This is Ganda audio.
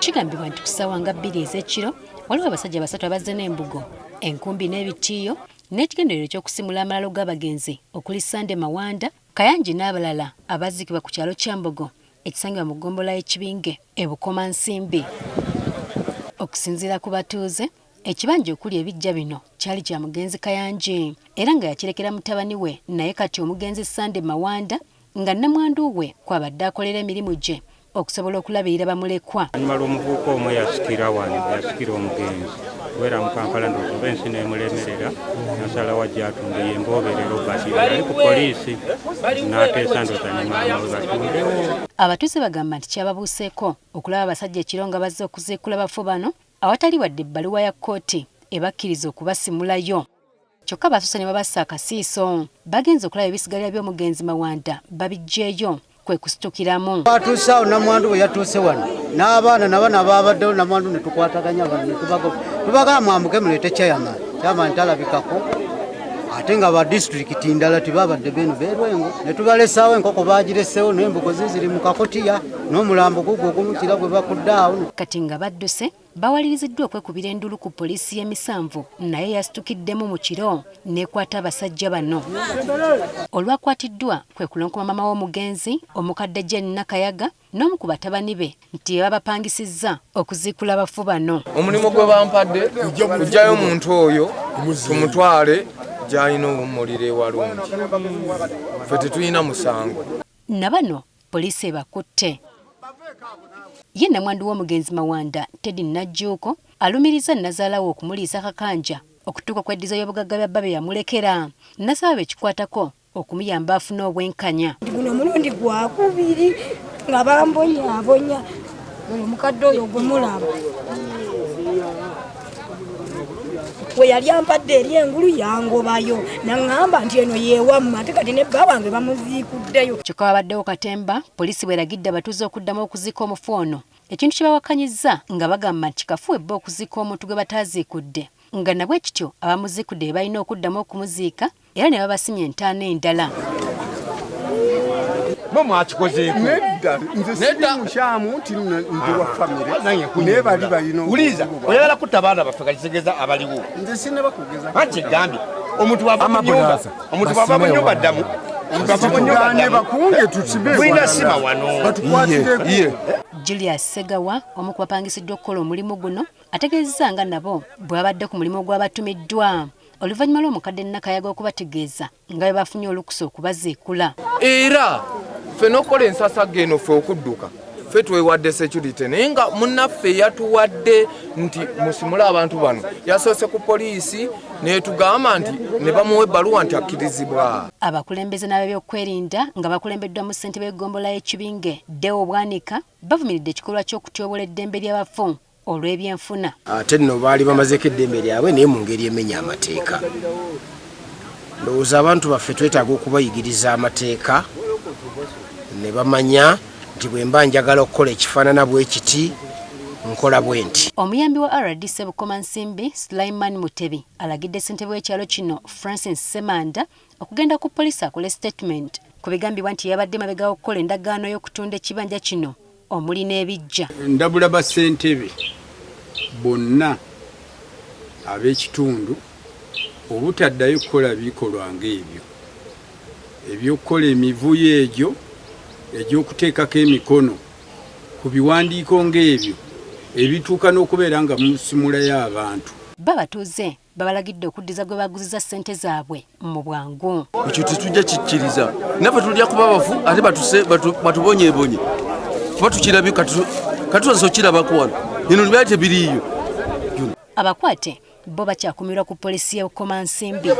Kigambibwa nti ku ssaawa nga 2 ez'ekiro waliwo abasajja 3 abazze n'embugo, enkumbi n'ebitiiyo n'ekigendererwa eky'okusimula amalalo g'abagenzi okuli Sande Mawanda, Kayanji n'abalala abazzikibwa ku kyalo kya Mbogo ekisangibwa mu ggombolola y'Ekibinge e Bukomansimbi. Okusinziira ku batuuze, ekibanja okuli ebijja bino kyali kya mugenzi Kayanji era nga yakirekera mutabani we, naye kati omugenzi Sande Mawanda nga nnamwandu we kwabadde akolera emirimu gye okusobola okulabirira bamulekwa. Anyuma lw'omuvubuka omwe yasikira omugenzi wera mu Kampala ndowooza ensi n'emulemerera nasalawo ajja atunde ye mbooberero batira ali ku poliisi n'ateesa ndowooza ne maama we batundewo. Abatuuze bagamba nti kyababuuseeko okulaba abasajja ekiro nga bazze okuziikula bafu bano awatali wadde ebbaluwa ya kkooti ebakkiriza okubasimulayo. Kyokka basusse ne babassa akasiiso bagenze okulaba ebisigalira by'omugenzi Mawanda babiggyeeyo kwe kusitukiramu. Batuuse awo nnamwandu bwe yatuuse wano n'abaana nabana babaddewo nnamwandu ne tukwataganya bano tubagala mwambuke muleete chairman talabikako ate nga ba disitulikiti ndala tibabadde beno beerwengo ne tubalesaawo enkoko baagireseewo n'embugo ziri mu kakotiya n'omulambo gugwo ogumukira gwe bakudde awo. Kati nga badduse bawaliriziddwa okwekubira endulu ku poliisi y'emisanvu naye yasitukiddemu mu kiro n'ekwata abasajja bano. Olwakwatiddwa kwe kulonkoma maama w'omugenzi omukadde Jane Nakayaga n'omu ku batabani be nti babapangisizza okuziikula abafu bano. Omulimu gwe bampadde kujjayo omuntu oyo tumutwale gy'alina obuwummuliro ewalungi. Ffe tetulina musango. Na bano poliisi ebakutte. Ye nnamwandu w'omugenzi Mawanda Teddy Najjuuko alumiriza nnazaalawo okumuliisa kakanja okutuuka ku eddiza y'obugagga bya bbabe yamulekera. Nasaba bekikwatako okumuyamba afune obwenkanya. Guno mulundi gwakubiri nga bambonyaabonya omukadde oyo gwe mulaba we yali ampadde eri engulu yangobayo naŋŋamba nti eno yeewamma ate kati ne bba wange bamuziikuddeyo. Kyokka wabaddewo katemba poliisi bweragidde abatuuze okuddamu okuziika omufu ono, ekintu kye bawakanyizza nga bagamba nti kikafuwe bba okuziika omuntu gwe bataaziikudde, nga nabwe kityo abamuziikudde be balina okuddamu okumuziika era ne babasimya entaana endala. Mwakikozeeko nedda mushamu nti ndi wa famire naye bali balina uliza oyagala kutta abaana baffe kalisegeza abaliwo nze sinne bakugeza anti egambye omuntu bwava mu nnyumba ddamu bakunge tusibe bulina sima wano batukwatire. Julius Segawa omu ku bapangisiddwa okukola omulimu guno ategeezezza nga nabo bw'abadde ku mulimu gw'abatumiddwa oluvannyuma lw'omukadde Nakayaga okubategeeza nga bwe bafunye olukusa okubaziikula. Era ffe n'okukola ensasagge eno ffe okudduka ffe twewadde security naye nga munnaffe yatuwadde nti musimule abantu bano yasoose ku poliisi netugamba nti ne bamuwa ebbaluwa nti akkirizibwa. Abakulembeze n'ab'ebyokwerinda nga bakulembeddwamu ssentebe w'eggombolola y'Ekibinge Deo Bwanika bavumiridde ekikolwa ky'okutyobola eddembe ly'abafu olw'ebyenfuna. Ate nno baali bamazeeko eddembe lyabwe naye mu ngeri emenya amateeka. Ndowooza abantu baffe twetaaga okubayigiriza amateeka ne bamanya nti bwe mba njagala okukola ekifaanana bwe kiti nkola bwe nti. Omuyambi wa RDC Bukomansimbi Sulaiman Mutebi alagidde ssentebe w'ekyalo kino Francis Semanda okugenda ku poliisi akole statement ku bigambibwa nti yabadde mabega okukola endagaano y'okutunda ekibanja kino omuli n'ebijja. Ndabula ba ssentebe bonna ab'ekitundu obutaddayo kukola bikolwa ng'ebyo ebyokukola emivuyo egyo egy'okuteekako emikono ku biwandiiko ng'ebyo ebituuka n'okubeera nga musimulayo abantu. Babatuuze babalagidde okuddiza gwe baguziza ssente zaabwe mu bwangu. Ekyo tetujja kikkiriza naffe tulya kuba bafu ate batubonyeebonye batukirabye katusoose okirabako wano bino byali tebiriiyo. Abakwate bo bakyakumirwa ku poliisi y'e Bukomansimbi.